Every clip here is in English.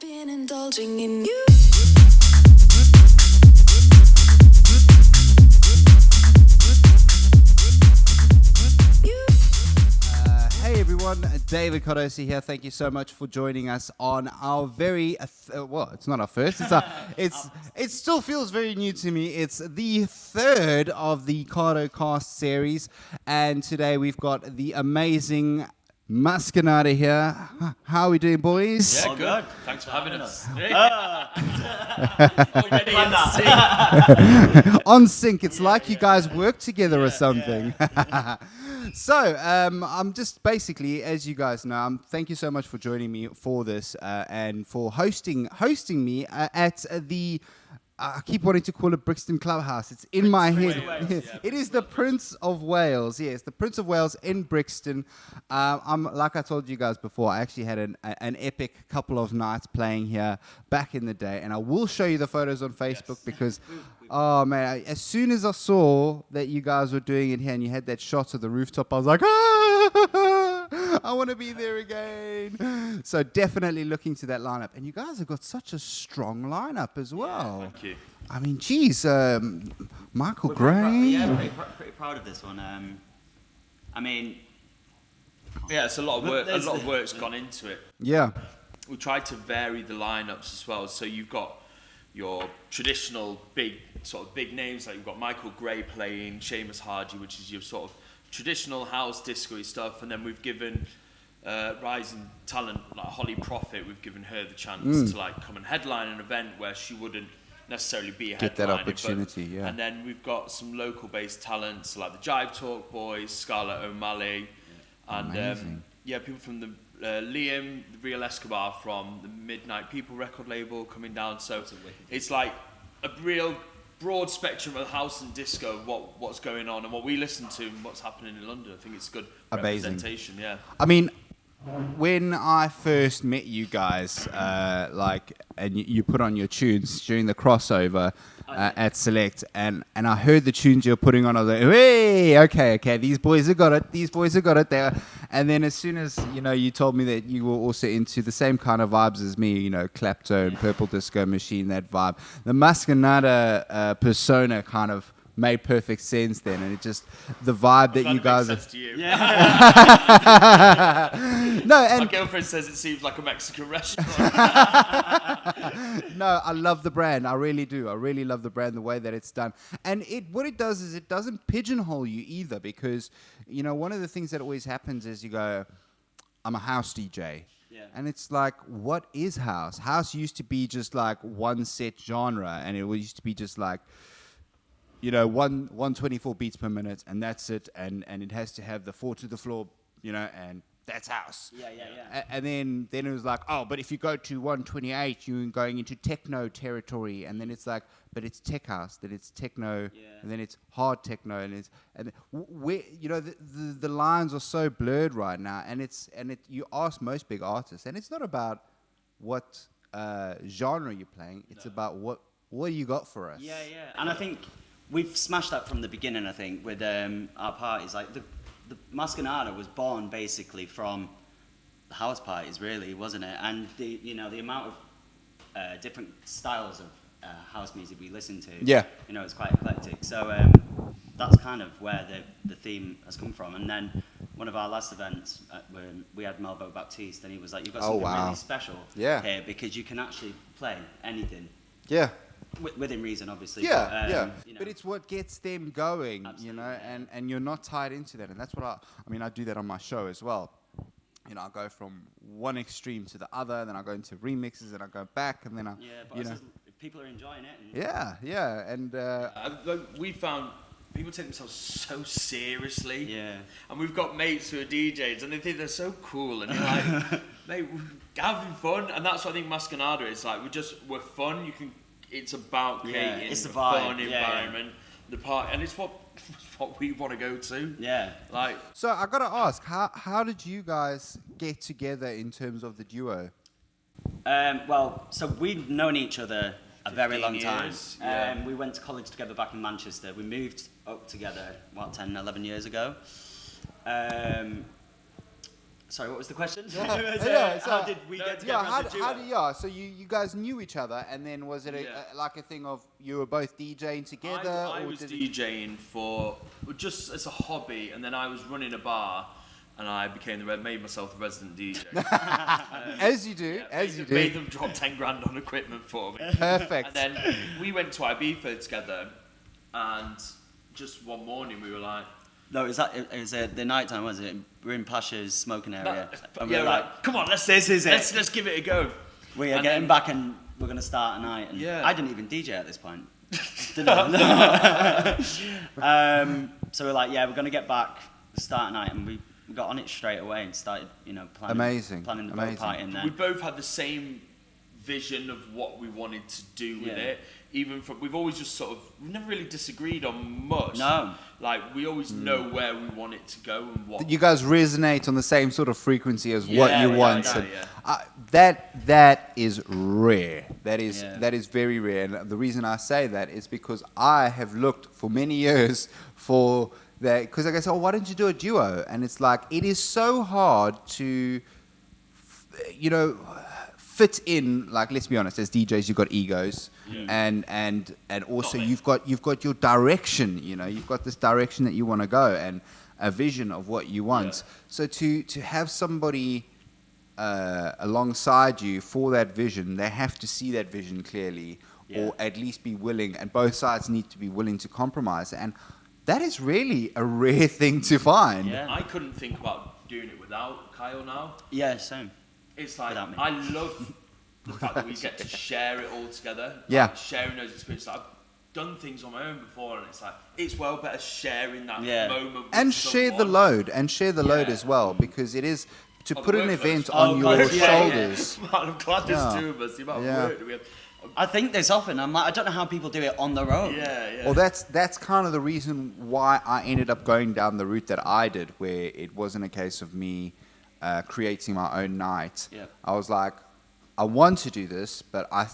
been indulging in you. Hey everyone, David Cardo here. Thank you so much for joining us on our very well, it's not our first. It still feels very new to me. It's the third of the Cardo Cast series, and today we've got the amazing Masquenada here. How are we doing, boys? Yeah, good. Thanks for having us. On sync. It's like you guys work together or something. So, I'm just basically, as you guys know, thank you so much for joining me for this and for hosting me at the. I keep wanting to call it Brixton Clubhouse. It's in my head. It is the Prince of Wales. Yes, the Prince of Wales in Brixton. I'm like I told you guys before. I actually had an epic couple of nights playing here back in the day, and I will show you the photos on Facebook because, oh man, as soon as I saw that you guys were doing it here and you had that shot of the rooftop, I was like, I want to be there again. So definitely looking to that lineup. And you guys have got such a strong lineup as well. Thank you. I mean, geez, Michaelgrey. Pretty proud of this one. I mean, yeah, it's a lot of work. A lot of work's gone into it. Yeah. We tried to vary the lineups as well. So you've got your traditional big names, like you've got Michaelgrey playing, Seamus Hardy, which is your sort of traditional house disco stuff, and then we've given rising talent like Holly Prophet, we've given her the chance to like come and headline an event where she wouldn't necessarily be a headliner. Get that opportunity, yeah. And then we've got some local based talents like the Jive Talk Boys, Scarlett O'Malley, and people from the Liam, the Real Escobar from the Midnight People record label coming down. So it's like a real broad spectrum of house and disco, what's going on and what we listen to and what's happening in London. I think it's good representation. Yeah. I mean, when I first met you guys, and you put on your tunes during the crossover at Select, and I heard the tunes you were putting on, I was like, hey, okay, these boys have got it there. And then as soon as, you told me that you were also into the same kind of vibes as me, Clapton, Purple Disco Machine, that vibe, the Masquenada persona kind of made perfect sense then, and it just the vibe that you guys sense to you. yeah. No, and my girlfriend says it seems like a Mexican restaurant. No, I love the brand. I really do. I really love the brand, the way that it's done. And what it does is it doesn't pigeonhole you either, because one of the things that always happens is you go, I'm a house DJ. Yeah. And it's like, what is house? House used to be just like one set genre, and it used to be just like 124 beats per minute, and that's it, and it has to have the 4 to the floor, and that's house. Yeah. And then it was like, oh, but if you go to 128, you're going into techno territory, and then it's like, but it's tech house, then it's techno, and then it's hard techno, and the lines are so blurred right now, and you ask most big artists, and it's not about what genre you're playing, it's about what you got for us. Yeah, and I think we've smashed that from the beginning, I think, with our parties. Like, the Masquenada was born basically from the house parties, really, wasn't it? And the amount of different styles of house music we listen to, it's quite eclectic. So that's kind of where the theme has come from. And then one of our last events, when we had Melvo Baptiste, and he was like, you've got something really special here, because you can actually play anything. Yeah. Within reason, obviously. Yeah. But it's what gets them going, and you're not tied into that. And that's what I do that on my show as well. I go from one extreme to the other, then I go into remixes, and I go back, and then people are enjoying it. And we found people take themselves so seriously. Yeah. And we've got mates who are DJs, and they think they're so cool, and you're like, mate, we're having fun, and that's what I think Masquenada is like. We're fun. It's about creating it's the a vibe. fun environment, the party, and it's what we want to go to. Yeah. So I gotta ask, how did you guys get together in terms of the duo? So we've known each other a very long time. Yeah. We went to college together back in Manchester. We moved up together 10, 11 years ago. Sorry, what was the question? So, how did we get together as a duo? So you guys knew each other, and then was it like a thing of you were both DJing together? I was DJing just as a hobby, and then I was running a bar, and I made myself the resident DJ. As you do, Made them drop 10 grand on equipment for me. Perfect. And then we went to Ibiza together, and just one morning we were like, no, it was the night time, wasn't it? We're in Pasha's smoking area. And we're like, come on, let's give it a go. We are getting back and we're going to start a night. And I didn't even DJ at this point. Didn't I? So we're like, we're going to get back, start a night. And we got on it straight away and started, planning the boat party. And then we both had the same vision of what we wanted to do with it. We've always just we've never really disagreed on much. No. Like, we always know where we want it to go and what. You guys resonate on the same sort of frequency as what you want. That is rare. That is very rare. And the reason I say that is because I have looked for many years for that. Because I go, why don't you do a duo? And it's like, it is so hard to, fit in. Like, let's be honest, as DJs, you've got egos. And also you've got your direction, you've got this direction that you want to go and a vision of what you want. So to have somebody alongside you for that vision, they have to see that vision clearly, or at least be willing, and both sides need to be willing to compromise. And that is really a rare thing to find. I couldn't think about doing it without Kyle now. Same. It's like, I love the fact that we get to share it all together. Like, sharing those experiences. I've done things on my own before, and it's like, it's well better sharing that moment with and someone. share the load as well, because it is to put an event on your shoulders. Man, I'm glad there's two of us. The amount of work that we have. I think this often. I'm like, I don't know how people do it on their own. Well, that's kind of the reason why I ended up going down the route that I did, where it wasn't a case of me creating my own night. I was like, I want to do this, but I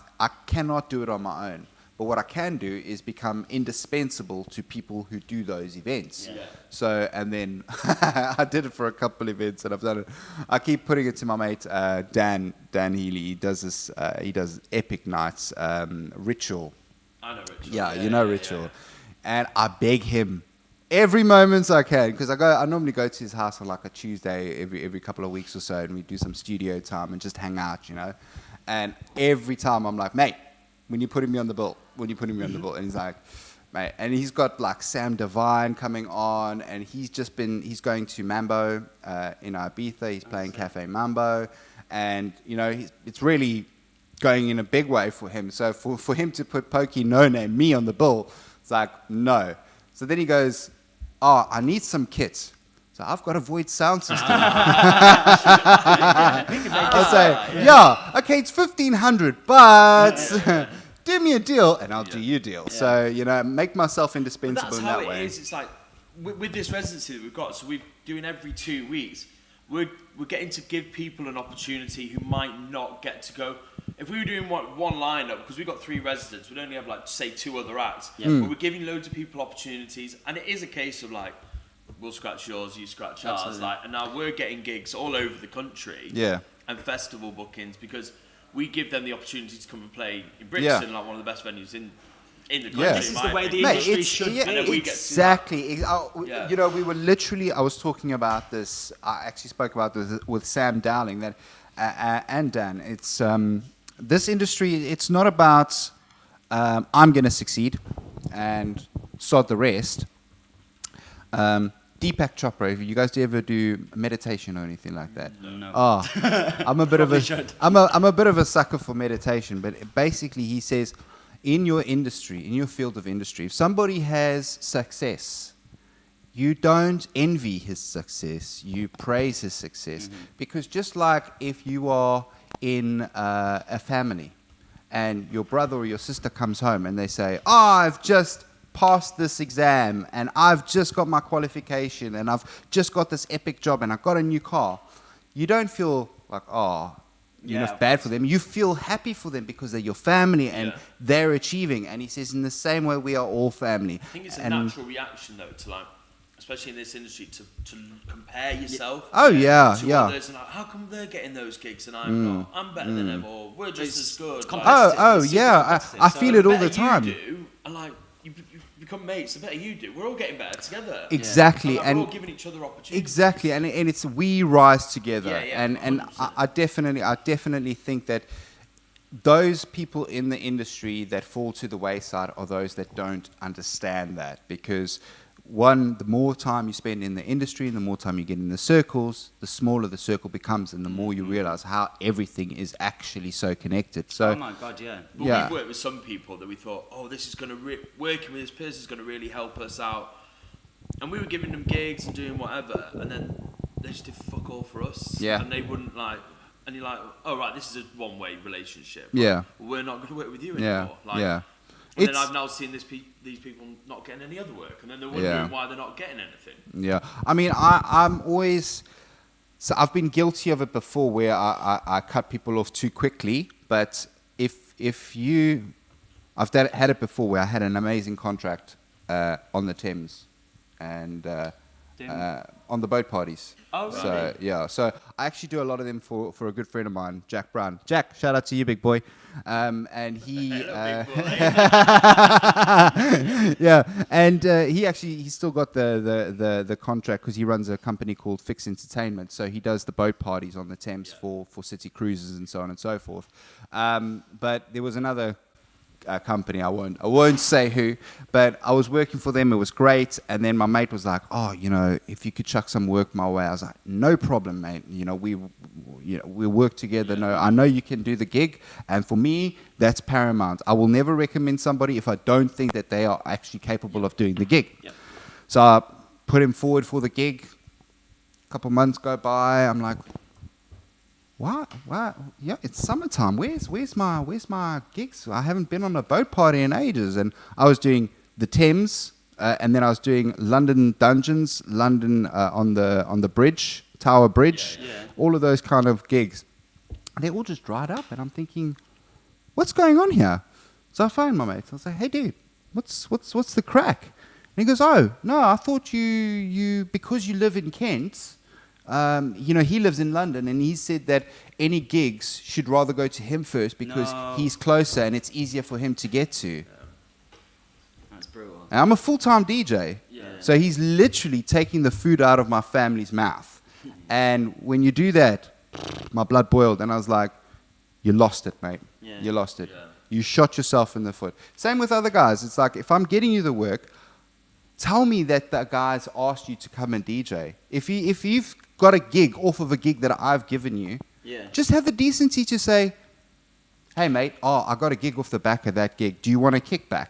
cannot do it on my own. But what I can do is become indispensable to people who do those events. So, and then I did it for a couple events, and I've done it. I keep putting it to my mate Dan Healy. He does this. He does epic nights. Ritual. I know Ritual. You know Ritual. And I beg him every moment I can, because I normally go to his house on like a Tuesday every couple of weeks or so, and we do some studio time and just hang out, And every time I'm like, mate, when you putting me on the bill? And he's like, mate, and he's got like Sam Divine coming on, and he's going to Mambo in Ibiza. He's playing Cafe Mambo, and it's really going in a big way for him. So for him to put Pokey No Name me on the bill, it's like, no. So then he goes, I need some kits. So I've got a Void sound system. I say, okay, it's 1,500, but do me a deal, and I'll do you a deal. So, make myself indispensable in that way. That's how it is. It's like, with this residency that we've got, so we're doing every 2 weeks, we're getting to give people an opportunity who might not get to go. If we were doing one lineup, because we've got 3 residents, we'd only have, like, say, 2 other acts. But we're giving loads of people opportunities, and it is a case of, like, we'll scratch yours, you scratch ours. And now we're getting gigs all over the country. And festival bookings, because we give them the opportunity to come and play in Brixton, like one of the best venues in the country. This is the way the industry should be. And then we exactly. We were literally, I was talking about this, I actually spoke about this with Sam Dowling, that, and Dan. It's this industry, it's not about I'm going to succeed and sod the rest. Deepak Chopra, if you guys ever do meditation or anything like that? No. I'm a bit of a sucker for meditation, but basically he says, in your industry, in your field of industry, if somebody has success, you don't envy his success, you praise his success. Because just like if you are in a family and your brother or your sister comes home and they say, I've just passed this exam and I've just got my qualification and I've just got this epic job and I've got a new car, you don't feel like, bad for them. You feel happy for them because they're your family and they're achieving. And he says, in the same way, we are all family. I think it's a natural reaction, though, to like, especially in this industry, to compare yourself. Oh yeah, to yeah. others and like, how come they're getting those gigs and I'm not? I'm better than them, or we're just as good. I feel it all the time. You do, and like you become mates. The better you do, we're all getting better together. Exactly, and we're all giving each other opportunities. Exactly, and it's we rise together. Yeah, and I definitely think that those people in the industry that fall to the wayside are those that don't understand that, because one, the more time you spend in the industry and the more time you get in the circles, the smaller the circle becomes, and the more you realize how everything is actually so connected. So, oh my God, yeah. But we've worked with some people that we thought, oh, this is going to working with this person is going to really help us out, and we were giving them gigs and doing whatever, and then they just did fuck all for us. Yeah. And they wouldn't like, and you're like, oh right, this is a one-way relationship. Yeah. We're not going to work with you anymore. Yeah. And then I've now seen these people not getting any other work, and then they're wondering why they're not getting anything. Yeah, I mean, I'm always... So I've been guilty of it before, where I cut people off too quickly. But if you... I've had it before where I had an amazing contract on the Thames and on the boat parties. Oh, really? So, yeah. So I actually do a lot of them for a good friend of mine, Jack Brown. Jack, shout out to you, big boy. And he... Hello, big boy. yeah, and he's still got the contract because he runs a company called Fix Entertainment. So he does the boat parties on the Thames for city cruises and so on and so forth. But there was another company, I won't say who, but I was working for them. It was great, and then my mate was like, "Oh, if you could chuck some work my way." I was like, "No problem, mate. We work together. No, I know you can do the gig, and for me, that's paramount. I will never recommend somebody if I don't think that they are actually capable of doing the gig." Yep. So I put him forward for the gig. A couple of months go by. I'm like, What? Yeah, it's summertime. Where's my gigs? I haven't been on a boat party in ages. And I was doing the Thames, and then I was doing London Dungeons, London on the bridge, Tower Bridge, all of those kind of gigs. They all just dried up, and I'm thinking, what's going on here? So I phoned my mate. I was like, hey, dude, what's the crack? And he goes, oh, no, I thought you because you live in Kent. He lives in London, and he said that any gigs should rather go to him first because he's closer and it's easier for him to get to. Yeah. That's brutal. And I'm a full-time DJ, so he's literally taking the food out of my family's mouth. And when you do that, my blood boiled, and I was like, you lost it, mate. Yeah. You lost it. Yeah. You shot yourself in the foot. Same with other guys. It's like, if I'm getting you the work, tell me that the guys asked you to come and DJ. If you've got a gig off of a gig that I've given you, just have the decency to say, hey, mate, I got a gig off the back of that gig. Do you want a kickback?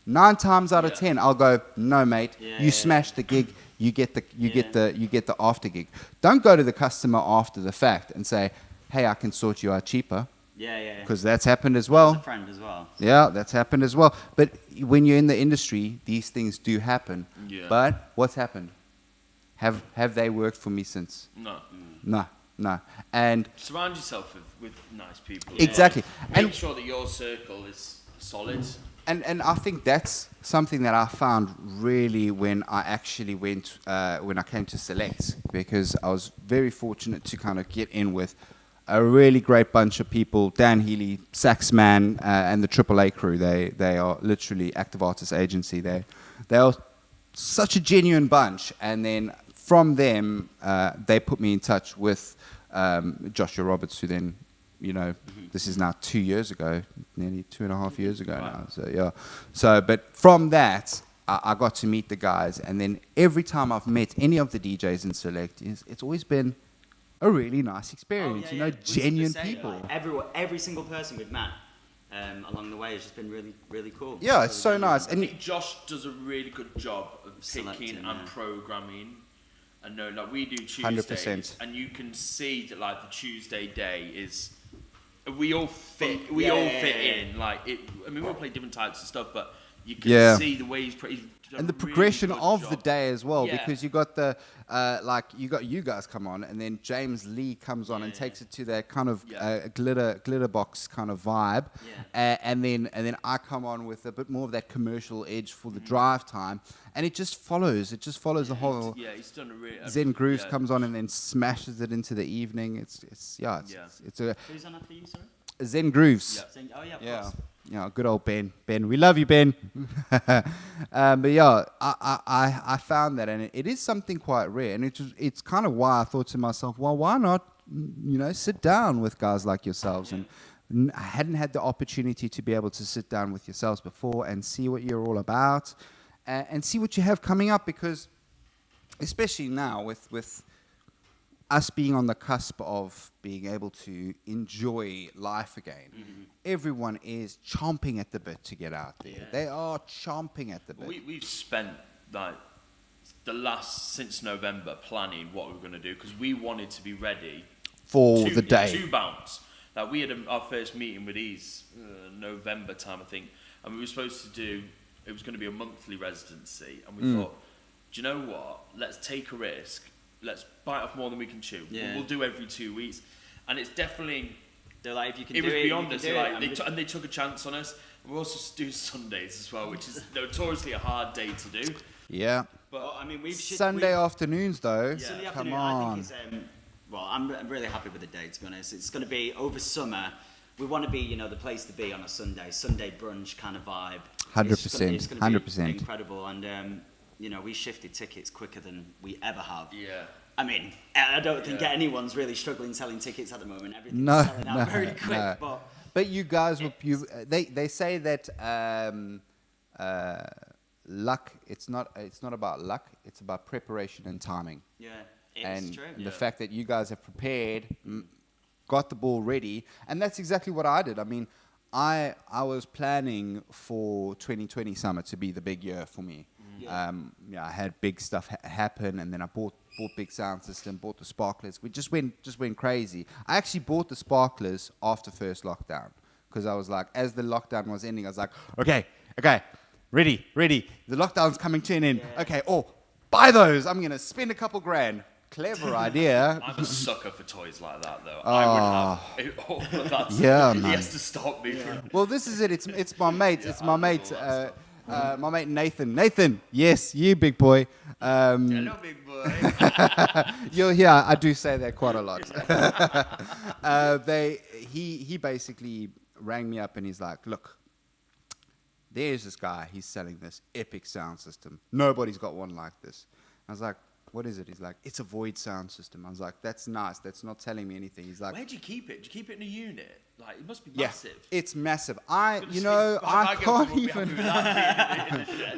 9 times out of 10, I'll go, no, mate. You smashed the gig. You get the after gig. Don't go to the customer after the fact and say, hey, I can sort you out cheaper. Because that's happened as well. That's a friend as well. Yeah, that's happened as well. But when you're in the industry, these things do happen. Yeah. But what's happened? Have they worked for me since? No. And surround yourself with nice people. Exactly. Make sure that your circle is solid. And I think that's something that I found really when I actually went, when I came to Select, because I was very fortunate to kind of get in with a really great bunch of people. Dan Healy, Saxman, and the AAA crew. They are literally active artist agency. They are such a genuine bunch. And then from them, they put me in touch with Joshua Roberts, who then, this is now 2 years ago, nearly 2.5 years ago now. So yeah. So, but from that, I got to meet the guys, and then every time I've met any of the DJs in Select, it's always been a really nice experience. Genuine people. Every single person we've met along the way has just been really, really cool. Yeah, it's so nice. I think Josh does a really good job of Selecting, picking and programming. And no, like we do Tuesdays, 100%. and you can see that like the Tuesday day is. We all fit. We all fit in. Like it. I mean, we all play different types of stuff, but You can see the way he's and the progression of job. the day as well, Yeah. because you got the you got you guys come on, and then James Lee comes on and takes it to that kind of glitterbox kind of vibe, and then I come on with a bit more of that commercial edge for the drive time, and it just follows the whole. He's done a really. Zen Grooves comes on and then smashes it into the evening. It's a Who's on after you, sorry? Zen Grooves. Yeah. Yeah, good old Ben. Ben, we love you, Ben. But yeah, I found that, and it is something quite rare, and it's kind of why I thought to myself, well, why not, sit down with guys like yourselves, and I hadn't had the opportunity to be able to sit down with yourselves before and see what you're all about, and see what you have coming up, because especially now with us being on the cusp of being able to enjoy life again, everyone is chomping at the bit to get out there. They are chomping at the bit. We've spent like since November planning what we were going to do, because we wanted to be ready for the day. To bounce. Like we had our first meeting with Rees November time, I think, and we were supposed to do. It was going to be a monthly residency, and we thought, do you know what? Let's take a risk. Let's bite off more than we can chew. Yeah. We'll do every 2 weeks, and it's definitely. They're like, if you can It do was it, beyond you us. can do Like, it. they took a chance on us. We also do Sundays as well, which is notoriously a hard day to do. Yeah. But I mean, Sunday afternoons, though. Sunday Come afternoon, on. I think it's, well, I'm really happy with the day, to be honest. It's going to be over summer. We want to be, the place to be on a Sunday brunch kind of vibe. 100%. It's going to be 100%. incredible. And, we shifted tickets quicker than we ever have. Yeah. I mean, I don't think anyone's really struggling selling tickets at the moment. Everything's No, selling out very quick. no. But you guys, they say that luck. It's not about luck. It's about preparation and timing. Yeah, it's And true. the fact that you guys have prepared, got the ball ready, and that's exactly what I did. I mean, I was planning for 2020 summer to be the big year for me. I had big stuff happen, and then I bought big sound system, bought the sparklers. We just went crazy. I actually bought the sparklers after first lockdown, because I was like, as the lockdown was ending, I was like, okay, ready. The lockdown's coming to an end. Yeah. Okay, buy those. I'm gonna spend a couple grand. Clever idea. I'm a sucker for toys like that, though. I would have all of that. Yeah, he man. has to stop me. Well, this is it. It's my mate. It's my mate. My mate Nathan. Nathan, yes, you big boy. Hello, big boy. You'll hear I do say that quite a lot. He basically rang me up and he's like, look, there's this guy. He's selling this epic sound system. Nobody's got one like this. I was like, what is it? He's like, it's a Void sound system. I was like, that's nice. That's not telling me anything. He's like, Where do you keep it? Do you keep it in a unit? Like, it must be yeah, massive. it's massive. I can't even.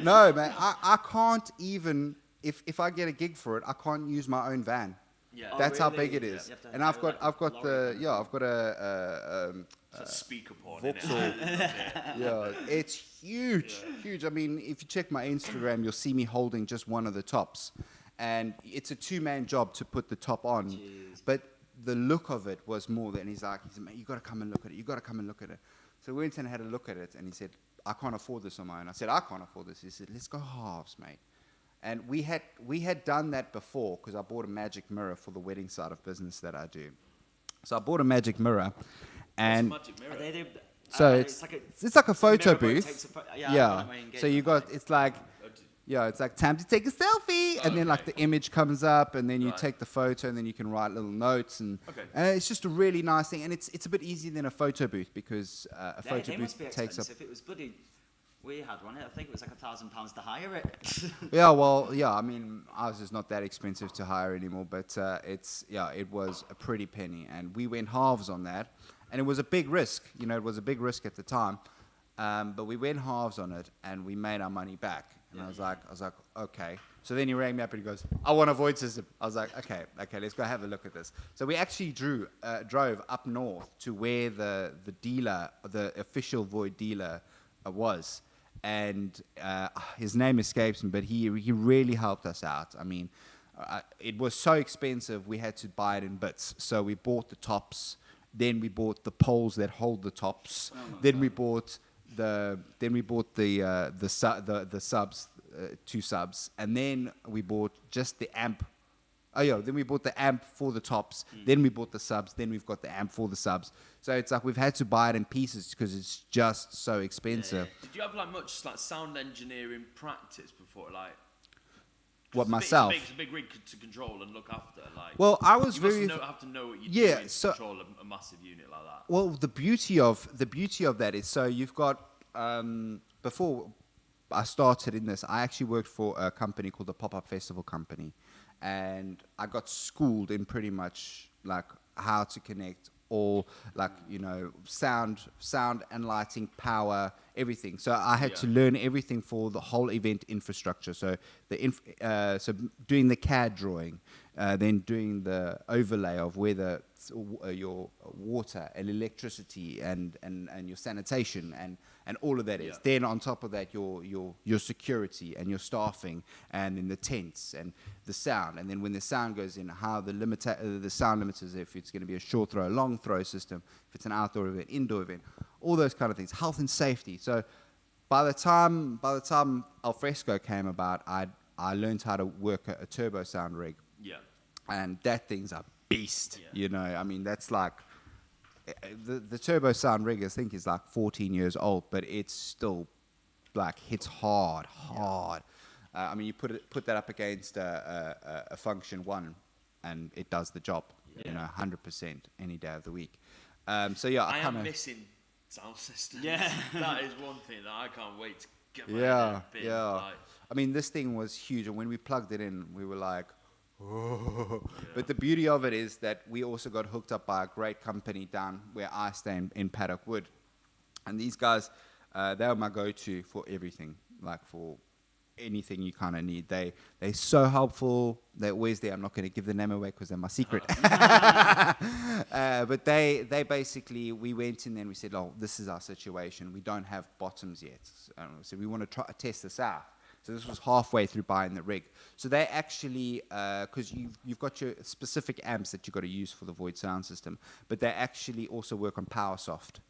No, man, I can't even. If I get a gig for it, I can't use my own van. Yeah. That's how really? big it is. Yeah. And I've got lorry It's a speakerphone. Vauxhall. Yeah, it's huge. I mean, if you check my Instagram, you'll see me holding just one of the tops, and it's a 2-man job to put the top on. Jeez. But the look of it was more than. He said, mate, you got to come and look at it. You got to come and look at it. So we went and had a look at it, and he said, I can't afford this on my own. I said, I can't afford this. He said, let's go halves, mate. And we had done that before, because I bought a magic mirror for the wedding side of business that I do. So I bought a magic mirror, and Magic mirror. so it's like a photo mirror, but it booth. takes So you got it's like time to take a selfie, and then like the image comes up, and then you take the photo, and then you can write little notes, and it's just a really nice thing, and it's a bit easier than a photo booth, because a photo they booth must be takes up. expensive. It was bloody. We had one. I think it was like £1,000 to hire it. I mean, ours is not that expensive to hire anymore, but it was a pretty penny, and we went halves on that, and it was a big risk. It was a big risk at the time, but we went halves on it, and we made our money back. And I was like, okay. So then he rang me up and he goes, I want a Void system. I was like, okay, let's go have a look at this. So we actually drove up north to where the dealer, the official Void dealer, was. And his name escapes me, but he really helped us out. I mean, it was so expensive, we had to buy it in bits. So we bought the tops, then we bought the poles that hold the tops, then we bought then we bought the subs, 2 subs, and then we bought just the amp. Oh yeah, then we bought the amp for the tops. Then we bought the subs. Then we've got the amp for the subs. So it's like we've had to buy it in pieces because it's just so expensive. Did you have like much like sound engineering practice before, like? What, myself? It's a big rig to control and look after. Like, Well, I was you very have to know what you're doing to so control a massive unit like that. well. The beauty of that is, so you've got before I started in this, I actually worked for a company called the Pop-Up Festival Company, and I got schooled in pretty much like how to connect all, like, you know, sound and lighting, power, everything. So I had to learn everything for the whole event infrastructure. So so doing the CAD drawing, then doing the overlay of where your water and electricity and your sanitation and all of that is. Then on top of that, your security and your staffing, and then the tents and the sound. And then when the sound goes in, how the sound limiters, if it's going to be a short throw, long throw system, if it's an outdoor event, indoor event, all those kind of things, health and safety. So by the time Alfresco came about, I learned how to work a turbo sound rig. Yeah. And that thing's a beast, you know. I mean, that's like the turbo sound rig, I think, is like 14 years old, but it's still like hits hard. I mean, you put that up against a Function 1, and it does the job, you know, 100% any day of the week. So yeah, I am missing sound systems. Yeah. That is one thing that I can't wait to get my Yeah. Like, I mean, this thing was huge, and when we plugged it in, we were like, oh. But the beauty of it is that we also got hooked up by a great company down where I stay in Paddock Wood, and these guys, they were my go-to for everything, like for anything you kind of need. They're so helpful. They're always there. I'm not going to give the name away because they're my secret. But they basically, we went in there and we said, oh, this is our situation. We don't have bottoms yet. So we want to try to test this out. So this was halfway through buying the rig. So they actually, because you've got your specific amps that you've got to use for the Void sound system, but they actually also work on PowerSoft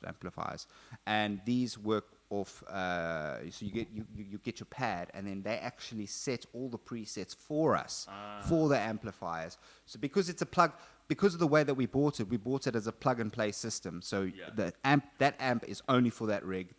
amplifiers, and these work off. So you get your pad, and then they actually set all the presets for us for the amplifiers. So because it's a plug. Because of the way that we bought it as a plug-and-play system. So that amp is only for that rig.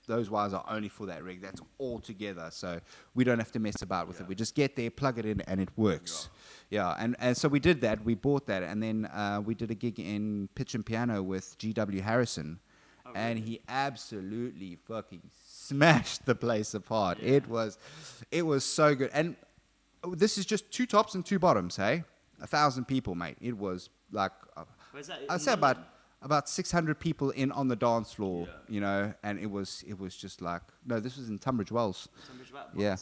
Those wires are only for that rig. That's all together. So we don't have to mess about with it. We just get there, plug it in, and it works. Yeah. And so we did that. We bought that. And then we did a gig in Pitch and Piano with G.W. Harrison. Oh, and really? He absolutely fucking smashed the place apart. Yeah. It was so good. And this is just 2 tops and 2 bottoms, hey? 1,000 people, mate. It was like, I'd say about 600 people in on the dance floor, you know, and it was just like, no, this was in Tunbridge Wells. Yeah.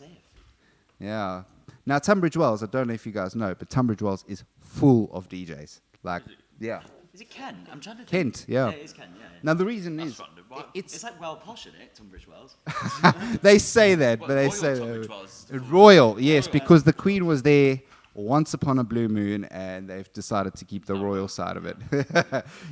Now, Tunbridge Wells, I don't know if you guys know, but Tunbridge Wells is full of DJs. Like, yeah. Is it Kent? I'm trying to think. Kent, yeah. Yeah, it is Kent, yeah. Now, the reason That's is... random. It's like well posh, isn't it, Tunbridge Wells? They say that, but they Royal say... Tunbridge Wells. Royal, yes, because the Queen was there once upon a blue moon, and they've decided to keep the royal side of it.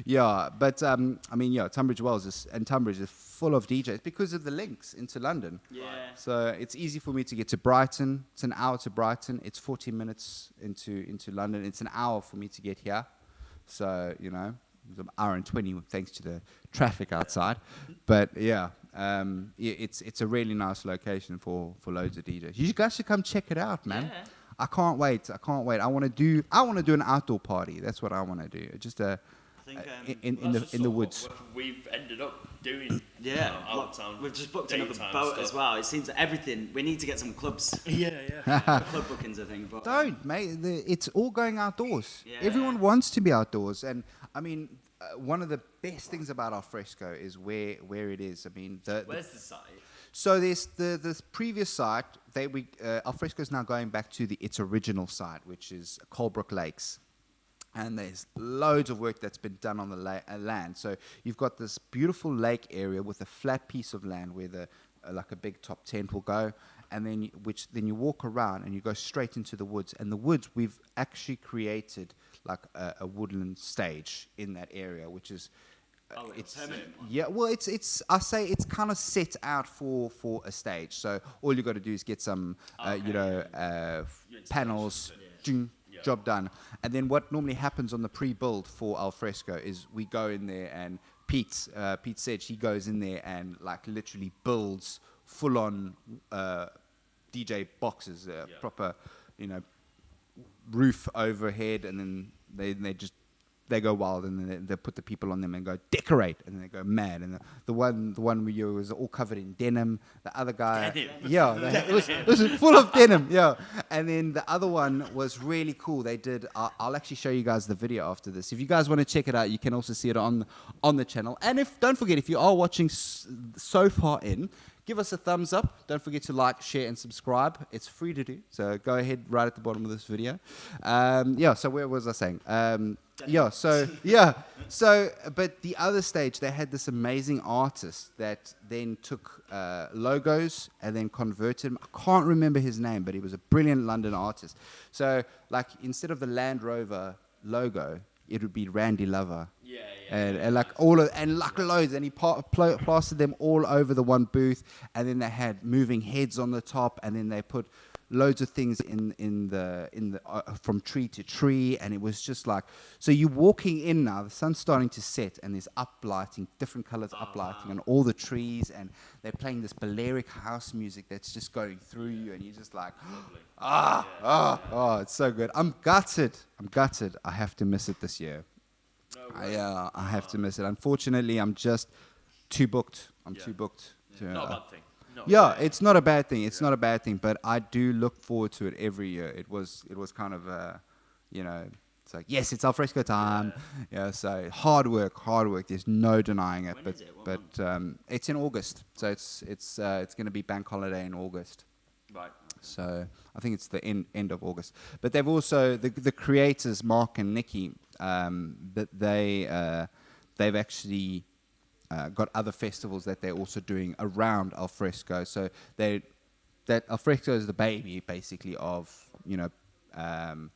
Yeah, but I mean, yeah, Tunbridge Wells and Tunbridge is full of DJs because of the links into London. Yeah. So it's easy for me to get to Brighton. It's an hour to Brighton. It's 40 minutes into London. It's an hour for me to get here. So, you know, it's an hour and 20 thanks to the traffic outside. But yeah, it's a really nice location for loads of DJs. You guys should come check it out, man. Yeah. I can't wait. I want to do an outdoor party. That's what I want to do. Just I think, in the woods. What we've ended up doing. Yeah, we've just booked another boat stuff as well. It seems that everything. We need to get some clubs. Club bookings, I think. But don't, mate. It's all going outdoors. Yeah. Everyone wants to be outdoors, and I mean, one of the best things about Alfresco is where it is. I mean, where's the site? So there's the previous site. Alfresco is now going back to its original site, which is Colebrook Lakes, and there's loads of work that's been done on the land. So you've got this beautiful lake area with a flat piece of land where like a big top tent will go, and then you walk around and you go straight into the woods. And the woods, we've actually created like a woodland stage in that area, which is Oh, it's permanent one. Yeah, well, I say it's kind of set out for a stage. So all you got to do is get some, panels, ding, job done. And then what normally happens on the pre-build for alfresco is we go in there, and Pete said he goes in there and like literally builds full-on DJ boxes, proper, roof overhead, and then they go wild, and then they put the people on them and go decorate, and then they go mad. And the one where you was all covered in denim. The other guy, it was full of denim, And then the other one was really cool. They did. I'll actually show you guys the video after this. If you guys want to check it out, you can also see it on the channel. And don't forget, if you are watching so far in, give us a thumbs up. Don't forget to like, share, and subscribe. It's free to do. So go ahead right at the bottom of this video. So where was I saying? But the other stage, they had this amazing artist that then took logos and then converted them. I can't remember his name, but he was a brilliant London artist. So, like, instead of the Land Rover logo, it would be Randy Lover. And like loads, and he plastered them all over the one booth, and then they had moving heads on the top, and then they put loads of things in the from tree to tree, and it was just like, so you're walking in now, the sun's starting to set, and there's uplighting, different colors uplighting on all the trees, and they're playing this Balearic house music that's just going through you, and you're just like, it's so good. I'm gutted. I have to miss it this year. I have to miss it. Unfortunately, I'm just too booked. Too booked. Not a bad thing. It's not a bad thing. It's not a bad thing, but I do look forward to it every year. It was kind of it's like, yes, it's alfresco time. So hard work. There's no denying it. When is it? It's in August. So it's going to be bank holiday in August. Right. So I think it's the end of August. But they've also the creators, Mark and Nikki, that they've actually got other festivals that they're also doing around alfresco. So that alfresco is the baby basically of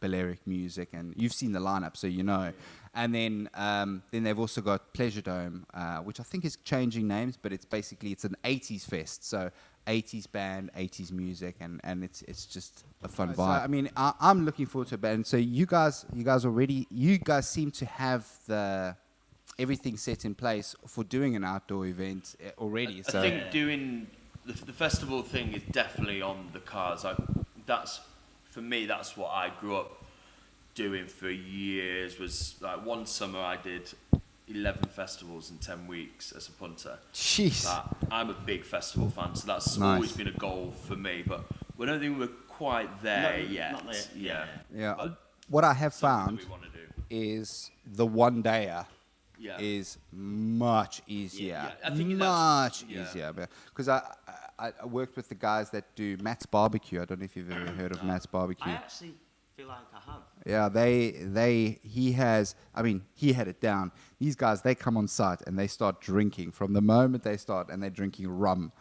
Balearic music, and you've seen the lineup, so you know. And then they've also got Pleasure Dome, which I think is changing names, but it's an 80s fest. So 80s band, 80s music, and it's just a fun vibe. So, I mean, I'm looking forward to it. And so you guys seem to have everything set in place for doing an outdoor event already. I think doing the festival thing is definitely on the cards. For me, that's what I grew up doing for years. Was like one summer I did 11 festivals in 10 weeks as a punter. Jeez. I'm a big festival fan, so that's nice. Always been a goal for me. But we don't think we're quite there yet. Not there. Yeah. What I have found is the one-dayer is much easier. I think much easier. Because I worked with the guys that do Matt's Barbecue. I don't know if you've ever heard of Matt's Barbecue. I actually feel like I have. Yeah, he had it down. These guys, they come on site and they start drinking from the moment they start, and they're drinking rum.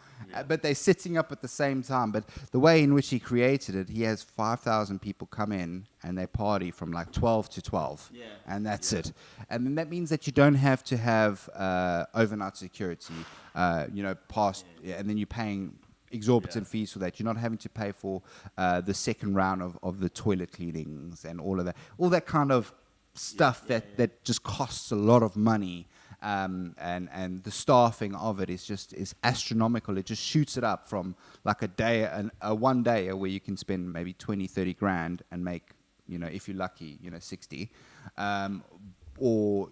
But they're sitting up at the same time. But the way in which he created it, he has 5,000 people come in and they party from like 12 to 12. And that's it. And then that means that you don't have to have overnight security, past, and then you're paying exorbitant fees for that. You're not having to pay for the second round of the toilet cleanings and all of that. All that kind of stuff that just costs a lot of money. And the staffing of it is astronomical. It just shoots it up from like a one day where you can spend maybe 20, 30 grand and make, if you're lucky, 60. Or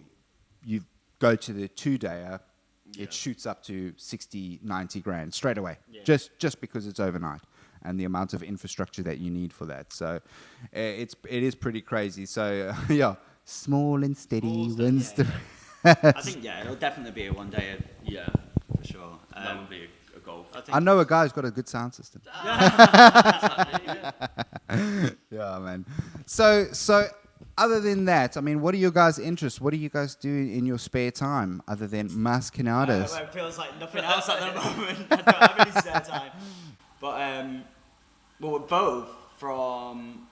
you go to the 2-dayer, it shoots up to 60, 90 grand straight away, just because it's overnight and the amount of infrastructure that you need for that. So it is pretty crazy. So small and steady wins the... I think it'll definitely be a one-day. For sure. That would be a goal. I know a guy who's got a good sound system. Yeah, man. So other than that, I mean, what are your guys' interests? What do you guys do in your spare time other than Masquenadas? It feels like nothing else at the moment. I don't have any spare time. But we're both from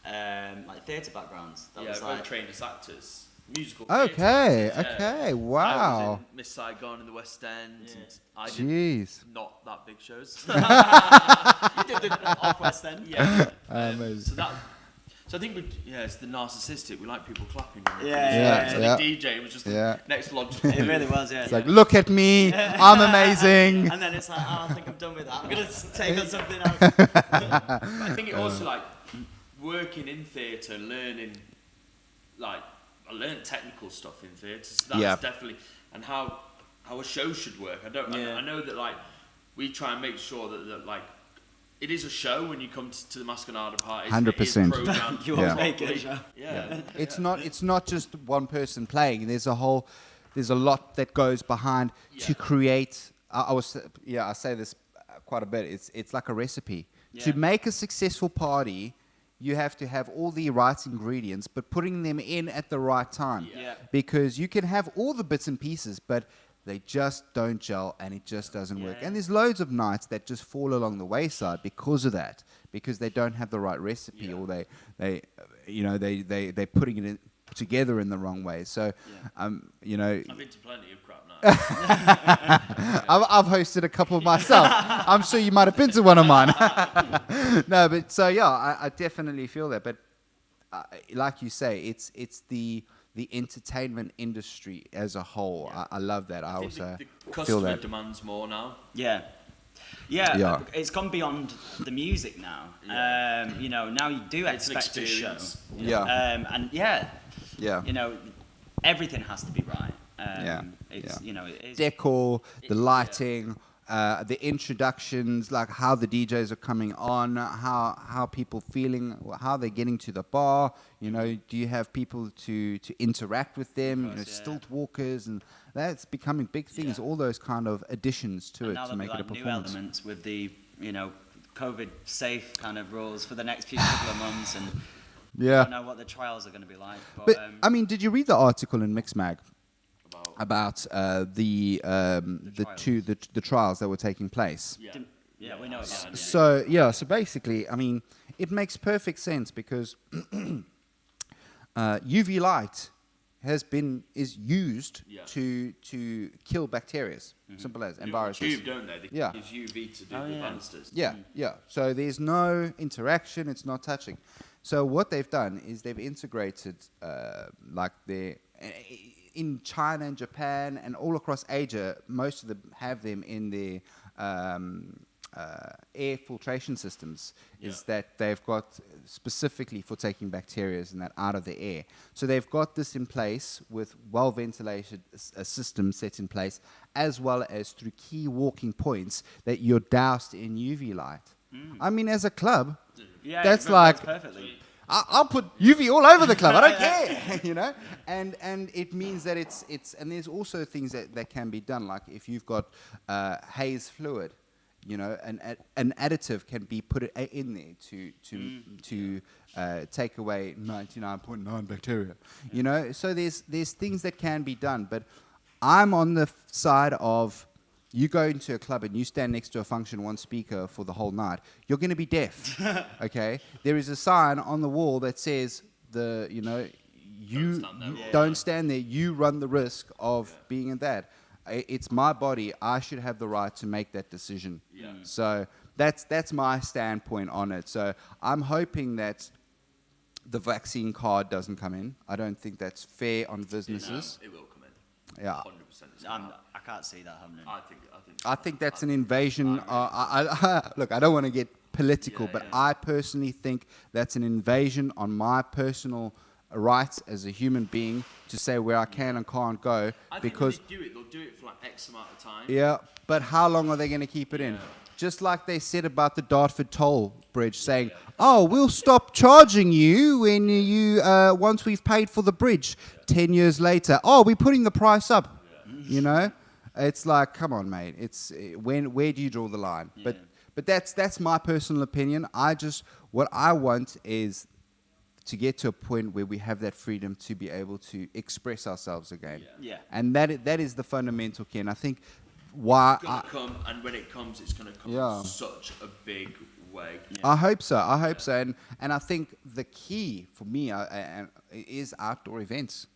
like theatre backgrounds. We're trained as actors. musical. Okay, theatre artist, okay, I wow. was in Miss Saigon in the West End. Yeah. And I did Jeez. not that big shows. You did the off West End. Yeah. Amazing. So I think it's the narcissistic. We like people clapping. Yeah. So the DJ was just the next logical. It really was, yeah. It's like, look at me, I'm amazing. And then it's like, I think I'm done with that. I'm going to take on something else. But I think it also like working in theatre, learning, like I learned technical stuff in theatre. So that's definitely, and how a show should work. I know that like we try and make sure that like it is a show when you come to the Masquenada parties. 100%. You always make it a show. Yeah. It's not just one person playing. There's a lot that goes behind to create. I say this quite a bit. It's like a recipe. Yeah. To make a successful party, you have to have all the right ingredients, but putting them in at the right time. Yeah. Because you can have all the bits and pieces, but they just don't gel and it just doesn't work. And there's loads of nights that just fall along the wayside because of that, because they don't have the right recipe or they're putting it together in the wrong way. So, I've been to plenty of crap nights. I've hosted a couple myself. I'm sure you might have been to one of mine. No, but so I definitely feel that. But like you say, it's the entertainment industry as a whole. I love that. I also the feel customer that. demands more now. Yeah. It's gone beyond the music now. Now you do expect a show. Everything has to be right. Decor, the lighting, the introductions, like how the DJs are coming on, how people feeling, how they're getting to the bar. Do you have people to interact with them? Stilt walkers, and that's becoming big things. All those kind of additions to it to make it a performance. New elements with the COVID safe kind of rules for the next few couple of months, and I don't know what the trials are going to be like. But I mean, did you read the article in Mixmag about the trials that were taking place? Yeah, we know about it. So so basically, I mean, it makes perfect sense because UV light is used to kill bacteria, simple as, and viruses. Tube, don't they? They use UV to do the banisters. Yeah. So there's no interaction; it's not touching. So what they've done is they've integrated in China and Japan and all across Asia, most of them have them in their air filtration systems. Is that they've got specifically for taking bacteria and that out of the air. So they've got this in place with well-ventilated system set in place, as well as through key walking points that you're doused in UV light. I mean, as a club, that's like... perfectly. I'll put UV all over the club. I don't care, And it means that it's and there's also things that can be done, like if you've got haze fluid, an additive can be put in there to take away 99.9 bacteria, So there's things that can be done, but I'm on the side of. You go into a club and you stand next to a function one speaker for the whole night, you're going to be deaf. Okay? There is a sign on the wall that says you don't stand there. You run the risk of being in that. It's my body. I should have the right to make that decision. Yeah. So that's my standpoint on it. So I'm hoping that the vaccine card doesn't come in. I don't think that's fair on businesses. It will come in. Yeah. 100%. I can't see that happening. I think that's an invasion. Look, I don't want to get political, but I personally think that's an invasion on my personal rights as a human being to say where I can and can't go. Because they'll do it for like X amount of time. Yeah, but how long are they going to keep it in? Just like they said about the Dartford toll bridge, saying, we'll stop charging you when you once we've paid for the bridge. 10 years later, we're putting the price up. It's like, come on, mate. Where do you draw the line? Yeah. But that's my personal opinion. What I want is to get to a point where we have that freedom to be able to express ourselves again. Yeah. And that is the fundamental key. And I think why it's gonna come, and when it comes, it's gonna come in such a big way. Yeah. I hope so. And I think the key for me is outdoor events.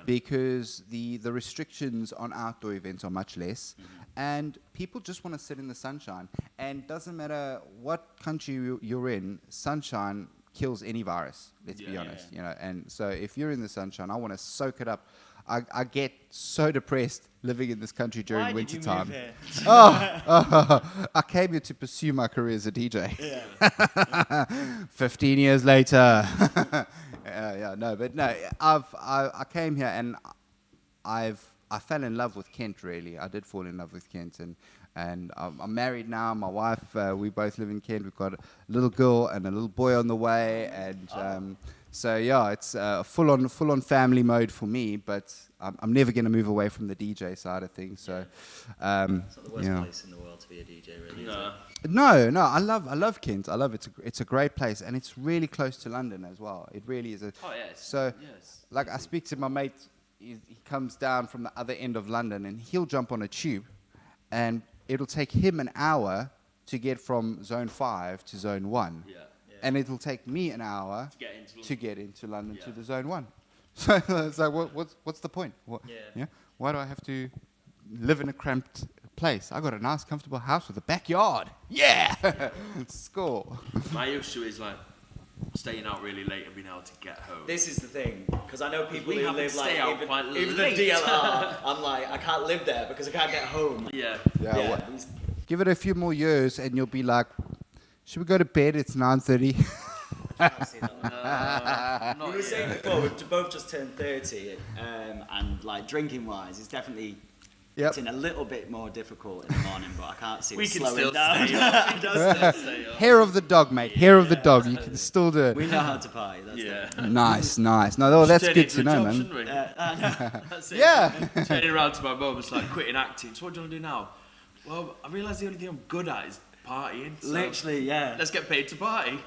because the restrictions on outdoor events are much less, and people just want to sit in the sunshine. And doesn't matter what country you're in, sunshine kills any virus. Let's be honest, you know. And so if you're in the sunshine, I want to soak it up. I get so depressed living in this country during winter time. I came here to pursue my career as a DJ. 15 years later. I came here and I fell in love with Kent. Really, I did fall in love with Kent, and I'm married now. My wife, we both live in Kent. We've got a little girl and a little boy on the way, and so yeah, it's full on family mode for me. But I'm never going to move away from the DJ side of things. So it's not the worst place in the world to be a DJ, really. Is it? No, I love Kent. I love it. It's a great place, and it's really close to London as well. It really is. Like I speak to my mate. He comes down from the other end of London, and he'll jump on a tube, and it'll take him an hour to get from Zone 5 to Zone 1. And it'll take me an hour to get into London to the Zone 1. So it's like, what's the point? Why do I have to live in a cramped place? I got a nice, comfortable house with a backyard. Yeah! Score. My issue is like staying out really late and being able to get home. This is the thing, because I know people who live like even the late. DLR. I'm like, I can't live there because I can't get home. Give it a few more years, and you'll be like, should we go to bed? It's 9:30. We were saying before, we've both just turned 30, and like drinking wise, it's definitely getting a little bit more difficult in the morning, but I can't see it slowing down. Stay up. Hair of the dog, mate. Hair of the dog. You can still do it. We know how to party. That's Nice. No, that's good to know, man. That's it. Turning around to my mum, it's like quitting acting. So what do you want to do now? Well, I realise the only thing I'm good at is partying. So literally, let's get paid to party.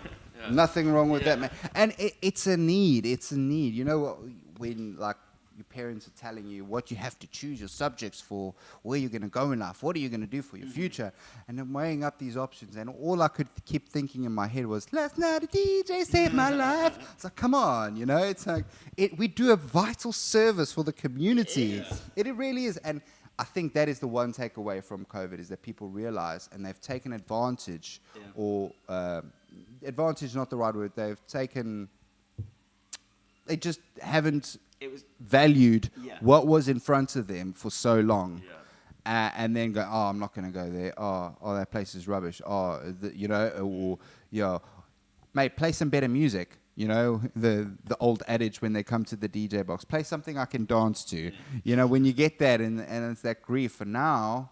Nothing wrong with that, man. And it's a need. It's a need. You know, when like your parents are telling you what you have to choose your subjects for, where you're going to go in life, what are you going to do for your future, and I'm weighing up these options, and all I could keep thinking in my head was, last night a DJ saved my life. It's like, come on, you know. It's like we do a vital service for the community. It really is. And I think that is the one takeaway from COVID, is that people realize, and they've taken advantage, or advantage is not the right word. They just haven't valued what was in front of them for so long, and then go, oh, I'm not going to go there. Oh, that place is rubbish. Mate, play some better music. You know, the old adage when they come to the DJ box, play something I can dance to. You know, when you get that and it's that grief. And now,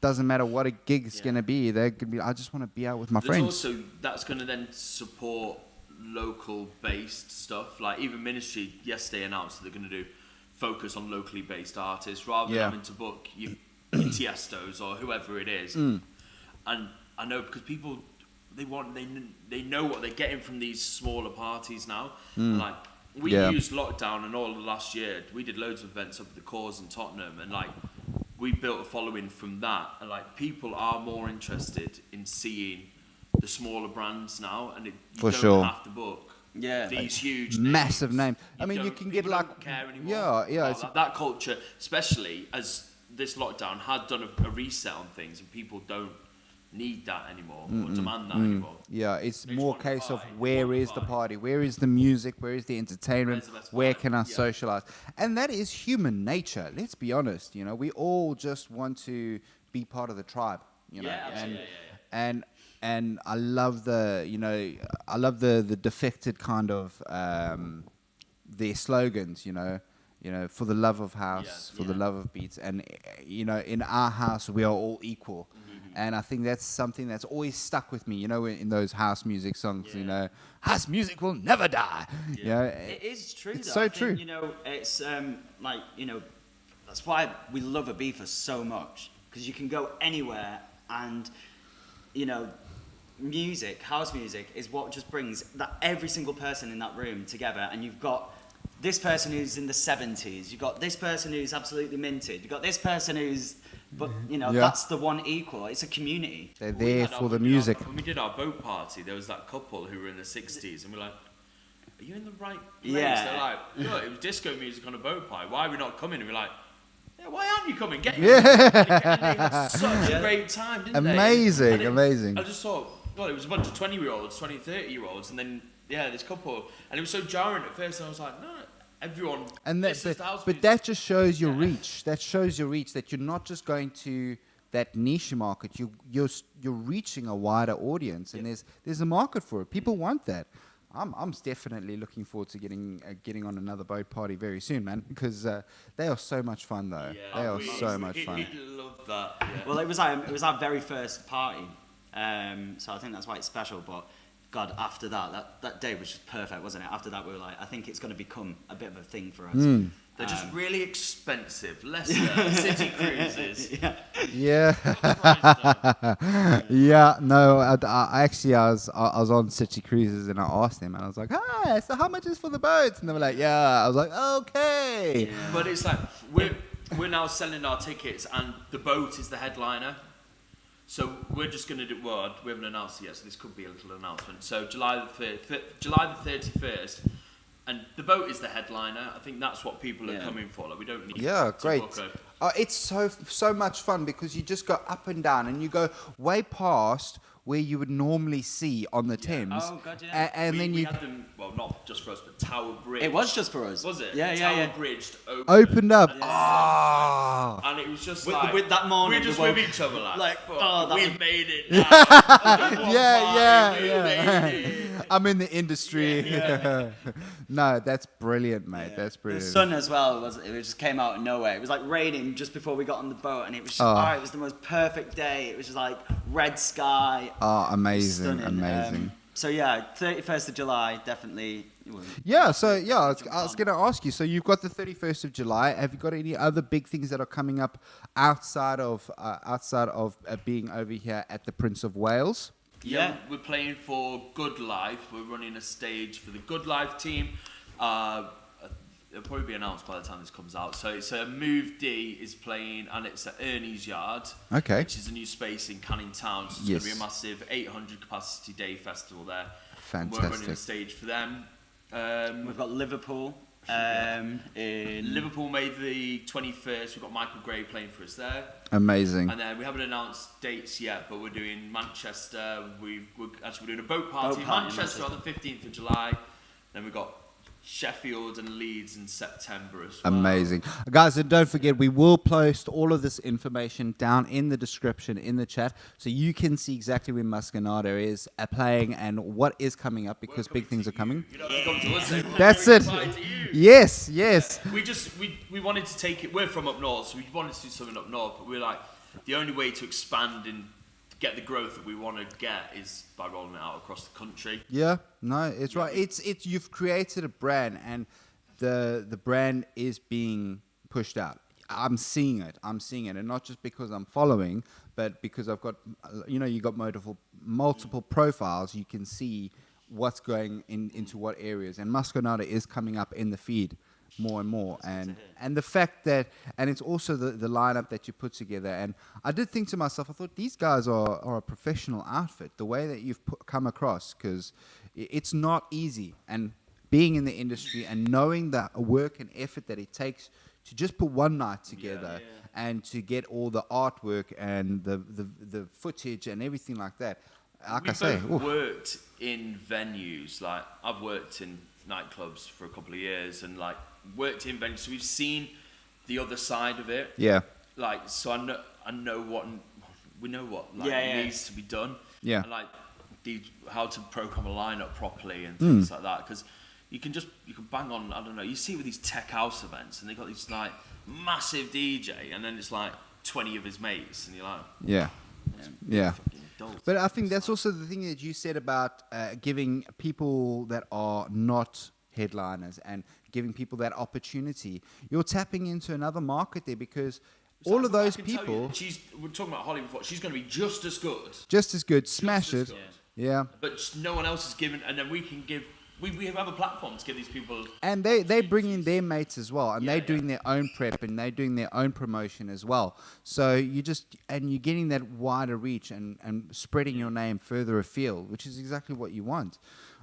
doesn't matter what a gig's going to be. They're going to be, I just want to be out with my friends. Also, that's going to then support local-based stuff. Like even Ministry yesterday announced that they're going to do focus on locally based artists rather than having to book your Tiestos or whoever it is. And I know because people... They know what they're getting from these smaller parties now. Like we used lockdown and all of last year. We did loads of events up at the Cores in Tottenham, and like we built a following from that. And like people are more interested in seeing the smaller brands now, and you don't have to book these huge massive names. I mean, you can get like don't care anymore. That culture, especially as this lockdown had done a reset on things, and people don't need that anymore or demand that anymore. Yeah, it's more a case of where is the party, where is the music, where is the entertainment, where can I socialize? And that is human nature. Let's be honest. You know, we all just want to be part of the tribe. You know, and I love the defected kind of their slogans. You know, for the love of house, for the love of beats, and you know, in our house we are all equal. And I think that's something that's always stuck with me, you know, in those house music songs, you know, house music will never die. Yeah. You know, it is true. It's so true. You know, it's like, you know, that's why we love Ibiza so much, because you can go anywhere and, you know, music, house music is what just brings that every single person in that room together. And you've got this person who's in the 70s, you've got this person who's absolutely minted, you've got this person who's... But, you know, that's the one equal. It's a community. They're there for the music. When we did our boat party, there was that couple who were in the 60s, and we're like, are you in the right place? Yeah. They're like, look, it was disco music on a boat party. Why are we not coming? And we're like, yeah, why aren't you coming? Get Yeah. And they had such a great time, didn't they? Amazing, And amazing. I just thought, well, it was a bunch of 20-year-olds, 20, 30-year-olds, and then, yeah, this couple. And it was so jarring at first, and I was like, no, everyone. And that, listens to house but music. that just shows your reach. That shows your reach, that you're not just going to that niche market. You're reaching a wider audience, and there's a market for it. People want that. I'm definitely looking forward to getting on another boat party very soon, man, because they are so much fun, though. Yeah, they are so much fun. He loved that. Yeah. Well, it was our very first party, so I think that's why it's special. But God, after that day was just perfect, wasn't it? After that, we were like, I think it's going to become a bit of a thing for us. They're just really expensive. Less city cruises. Yeah. Yeah. No, I actually I was on City Cruises and I asked them and I was like, "Hi, so how much is for the boats?" And they were like, "Yeah." I was like, "Okay." Yeah. But it's like we're now selling our tickets and the boat is the headliner. So we're just going to do, well, we haven't announced it yet, so this could be a little announcement. So July the 31st, and the boat is the headliner. I think that's what people are coming for. Like, we don't need Yeah, to great. book It's so much fun because you just go up and down and you go way past where you would normally see on the Thames. Oh, God, yeah. And then we you had them, well, not just for us, but Tower Bridge. It was just for us. Was it? Yeah, Tower Bridge opened up. And, Ah. and it was just With- like... with that morning, we're just we with woke- each other like oh, that we've was- made it now. Yeah. I'm in the industry. No, that's brilliant, mate. That's The brilliant. sun as well it just came out of nowhere. It was like raining just before we got on the boat, and it was just, it was the most perfect day. It was just like red sky. Oh, amazing, Stunning. amazing. So yeah, 31st of July, definitely. Yeah, so yeah, I was going to ask you. So you've got the 31st of July. Have you got any other big things that are coming up outside of being over here at the Prince of Wales? Yeah, we're playing for Goodlife. We're running a stage for the Goodlife team. It'll probably be announced by the time this comes out. So it's Move D is playing, and it's at Ernie's Yard, Okay. which is a new space in Canning Town. So it's Yes. going to be a massive 800 capacity day festival there. Fantastic. And we're running a stage for them. We've got Liverpool. In Liverpool made the 21st. We've got Michaelgrey playing for us there. Amazing. And then we haven't announced dates yet, but we're doing Manchester. We're doing a boat party in Manchester on the 15th of July. Then we've got Sheffield and Leeds in September as well. Amazing. Guys, and don't forget, we will post all of this information down in the description, in the chat, so you can see exactly where Masquenada is playing and what is coming up, because big things are coming. You don't have to come to us. We're That's very it. excited to you. Yes, yes. We wanted to take it. We're from up north, so we wanted to do something up north. But we're like, the only way to expand and get the growth that we want to get is by rolling it out across the country. Yeah, no, it's right. It's you've created a brand, and the brand is being pushed out. I'm seeing it, and not just because I'm following, but because I've got, you got multiple profiles. You can see what's going into what areas, and Masquenada is coming up in the feed more and more, and the fact that, and it's also the lineup that you put together. And I did think to myself, I thought these guys are a professional outfit, the way that you've come across, because it's not easy, and being in the industry and knowing the work and effort that it takes to just put one night together and to get all the artwork and the footage and everything like that. Like I say, We've worked in venues. Like, I've worked in nightclubs for a couple of years, and like worked in venues, so we've seen the other side of it. Yeah. Like, so I know what needs to be done. Yeah. And like how to program a lineup properly and things like that, because you can bang on. I don't know. You see with these tech house events, and they got these like massive DJ, and then it's like 20 of his mates, and you're like, yeah. fucking adults. But I think that's also the thing that you said about giving people that are not headliners and giving people that opportunity. You're tapping into another market there, because all of those people, we're talking about Holly before. She's going to be just as good. just as good, smash it. as good. Yeah. But no one else is given, and then we can give we have a platform to give these people. And they bring in their mates as well, and Yeah, they're doing their own prep, and they're doing their own promotion as well. So you're getting that wider reach and spreading your name further afield, which is exactly what you want.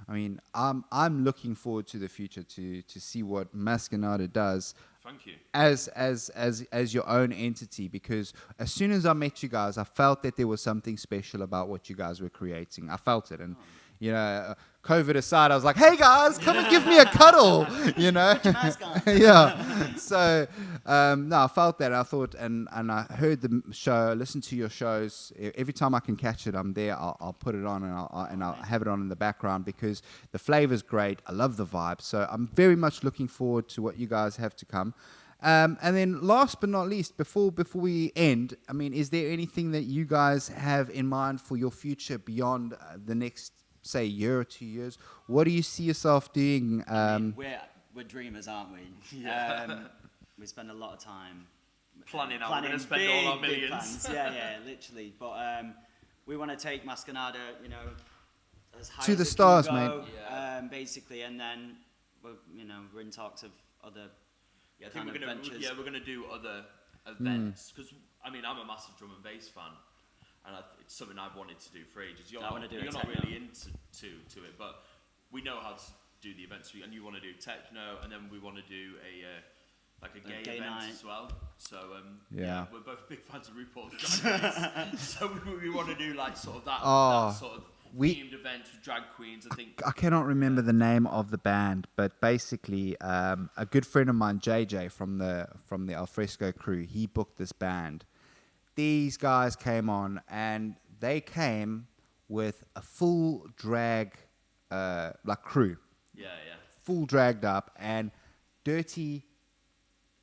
I mean, I'm looking forward to the future to see what Masquenada does. Thank you. As your own entity, because as soon as I met you guys, I felt that there was something special about what you guys were creating. I felt it, and you know, COVID aside, I was like, "Hey guys, come and give me a cuddle," you know. Yeah. So no, I felt that. I thought, and I heard the show, listened to your shows. Every time I can catch it, I'm there. I'll put it on, and I'll have it on in the background because the flavor's great. I love the vibe. So I'm very much looking forward to what you guys have to come. And then last but not least, before we end, I mean, is there anything that you guys have in mind for your future beyond the next, say, year or 2 years? What do you see yourself doing? We're dreamers, aren't we? Yeah. We spend a lot of time Planning how we're going to spend all our big millions. plans. Yeah, literally. But we want to take Masquenada, you know, as high To as the it stars, can go, mate. Yeah. basically, and then we're in talks of other. Yeah, I think kind of ventures. we're gonna do other events because I mean I'm a massive drum and bass fan, and it's something I've wanted to do for ages. You're not really into it, but we know how to do the events, and you want to do techno, and then we want to do a gay event night as well. So Yeah. we're both big fans of RuPaul's Drag Race, so we want to do like sort of that sort of themed events with drag queens. I cannot remember the name of the band, but basically, a good friend of mine, JJ from the Alfresco crew, he booked this band. These guys came on, and they came with a full drag crew, full dragged up, and Dirty.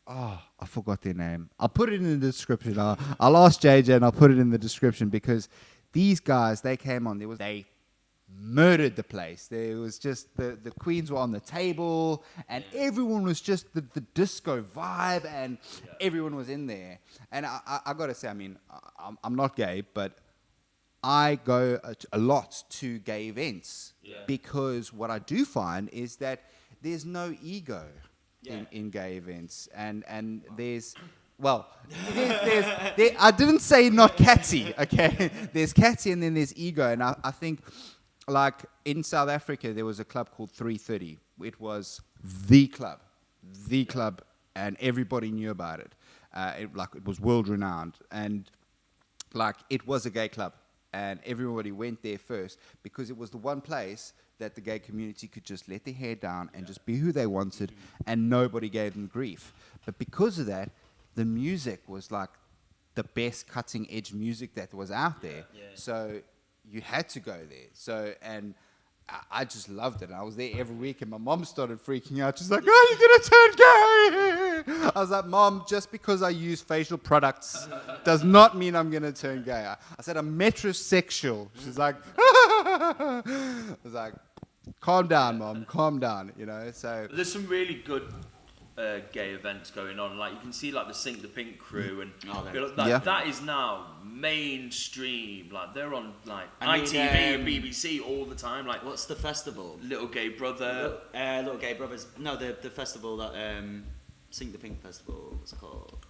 Oh, I forgot their name. I'll put it in the description. I'll ask JJ and I'll put it in the description because these guys, they came on. They murdered the place. There was just the queens were on the table, and everyone was just the disco vibe, and everyone was in there. And I got to say, I mean, I'm not gay, but I go a lot to gay events because what I do find is that there's no ego in gay events, and there's. Well, I didn't say not catty, okay? There's catty and then there's ego. And I think, like, in South Africa, there was a club called 330. It was the club, and everybody knew about it. It was world-renowned. And, like, it was a gay club. And everybody went there first because it was the one place that the gay community could just let their hair down and just be who they wanted, and nobody gave them grief. But because of that, the music was like the best cutting edge music that was out there. So you had to go there. So, and I just loved it. I was there every week, and my mom started freaking out. She's like, "Oh, you're going to turn gay." I was like, "Mom, just because I use facial products does not mean I'm going to turn gay." I said, "I'm metrosexual." She's like, I was like, "Calm down, Mom, calm down," you know. So there's some really good gay events going on. Like you can see, like the Sink the Pink crew, and that is now mainstream. Like they're on like ITV and BBC all the time. Like what's the festival? Little Gay Brother. Little Gay Brothers. No, the festival that Sink the Pink festival was called.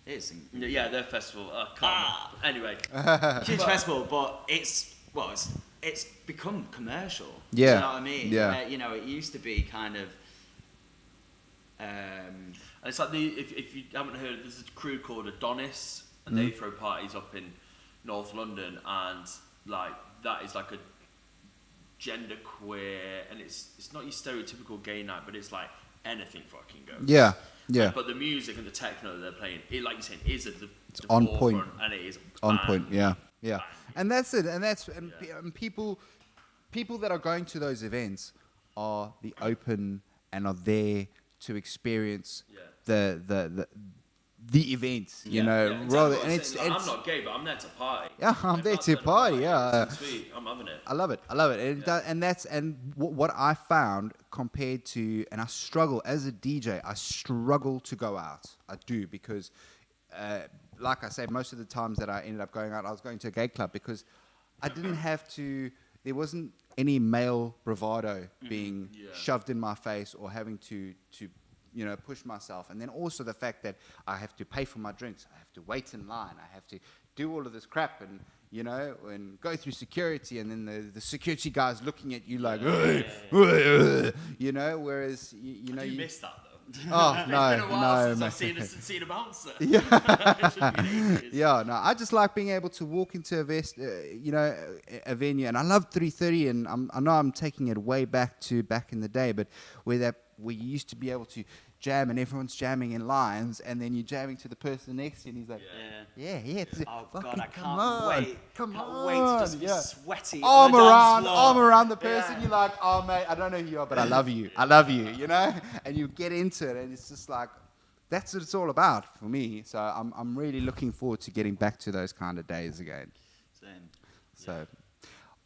It is Sink. Yeah, their festival. I can't remember. Anyway, huge festival, but it's become commercial. Yeah. Do you know what I mean? Yeah. It used to be kind of. And it's like if you haven't heard, there's a crew called Adonis, and they throw parties up in North London, and like that is like a gender queer, and it's not your stereotypical gay night, but it's like anything fucking goes. Yeah. But the music and the techno that they're playing, like you said, is at the on forefront, point, and it is on point. Yeah. Bang. And that's it. And people that are going to those events are the open and are there to experience the event, you know. Exactly. Rather, and it's I'm not gay, but I'm there to party. Yeah, I'm there to party. Yeah, sweet. I'm having it. I love it. And what I found compared to, and I struggle as a DJ. I struggle to go out. I do because, like I say, most of the times that I ended up going out, I was going to a gay club because I didn't have to. There wasn't any male bravado being shoved in my face or having to push myself. And then also the fact that I have to pay for my drinks. I have to wait in line. I have to do all of this crap and, and go through security. And then the security guy's looking at you like, whereas, I do miss that, though. Oh, no, it's been a while no, since I've seen a bouncer. Yeah, no, I just like being able to walk into a venue, and I love 3:30, and I know I'm taking it way back in the day, but where you used to be able to jam and everyone's jamming in lines, and then you're jamming to the person next to you, and he's like, yeah. Oh God, I can't wait. Can't wait to just be sweaty. Arm around the person. You're like, oh mate, I don't know who you are, but I love you, and you get into it, and it's just like, that's what it's all about for me. So I'm really looking forward to getting back to those kind of days again. Same. So.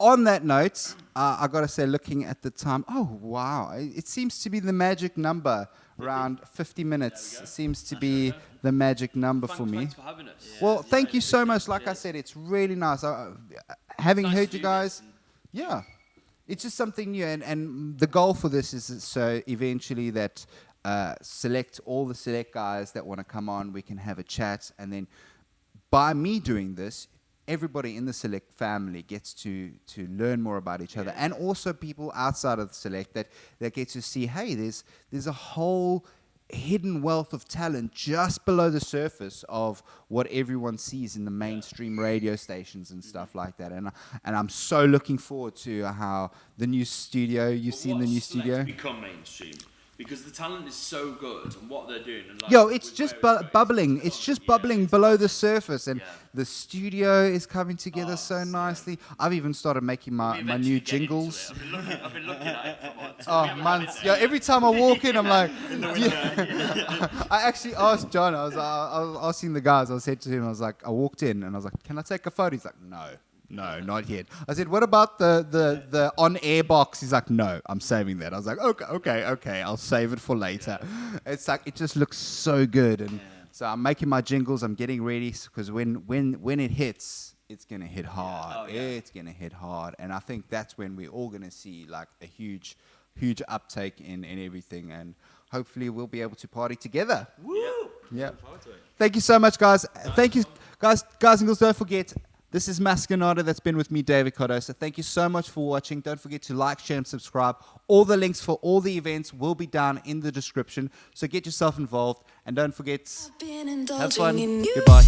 On that note, I got to say, looking at the time, oh, wow. It seems to be the magic number. Around 50 minutes seems to be the magic number for me. Thanks for having us. Yeah. Well, thank you so much. Like I said, it's really nice. Having heard you guys, it's just something new. And the goal for this is so eventually that all the select guys that want to come on, we can have a chat. And then by me doing this, everybody in the Select family gets to learn more about each other, and also people outside of the Select that get to see, hey, there's a whole hidden wealth of talent just below the surface of what everyone sees in the mainstream radio stations and stuff like that. And I'm so looking forward to how the new studio, you've seen the new studio become mainstream. Because the talent is so good and what they're doing. And it's just bubbling. It's just bubbling below the surface. And the studio is coming together so nicely. I've even started making my new jingles. I've been looking at it for months. Months. Yeah, every time I walk in, I'm like... I actually asked John, I was asking the guys, I said to him, I walked in and I was like, can I take a photo? He's like, no, not yet. I said, what about the on-air box? He's like, no, I'm saving that. I was like, okay, I'll save it for later. It's like, it just looks so good. And so I'm making my jingles. I'm getting ready because when it hits, it's going to hit hard. It's going to hit hard. And I think that's when we're all going to see like a huge uptake in everything. And hopefully we'll be able to party together. Woo! Yeah. Thank you so much, guys. Thank you, guys and girls. Don't forget, this is Masquenada. That's been with me, David Cardo. So thank you so much for watching. Don't forget to like, share, and subscribe. All the links for all the events will be down in the description. So get yourself involved. And don't forget, have fun. Goodbye.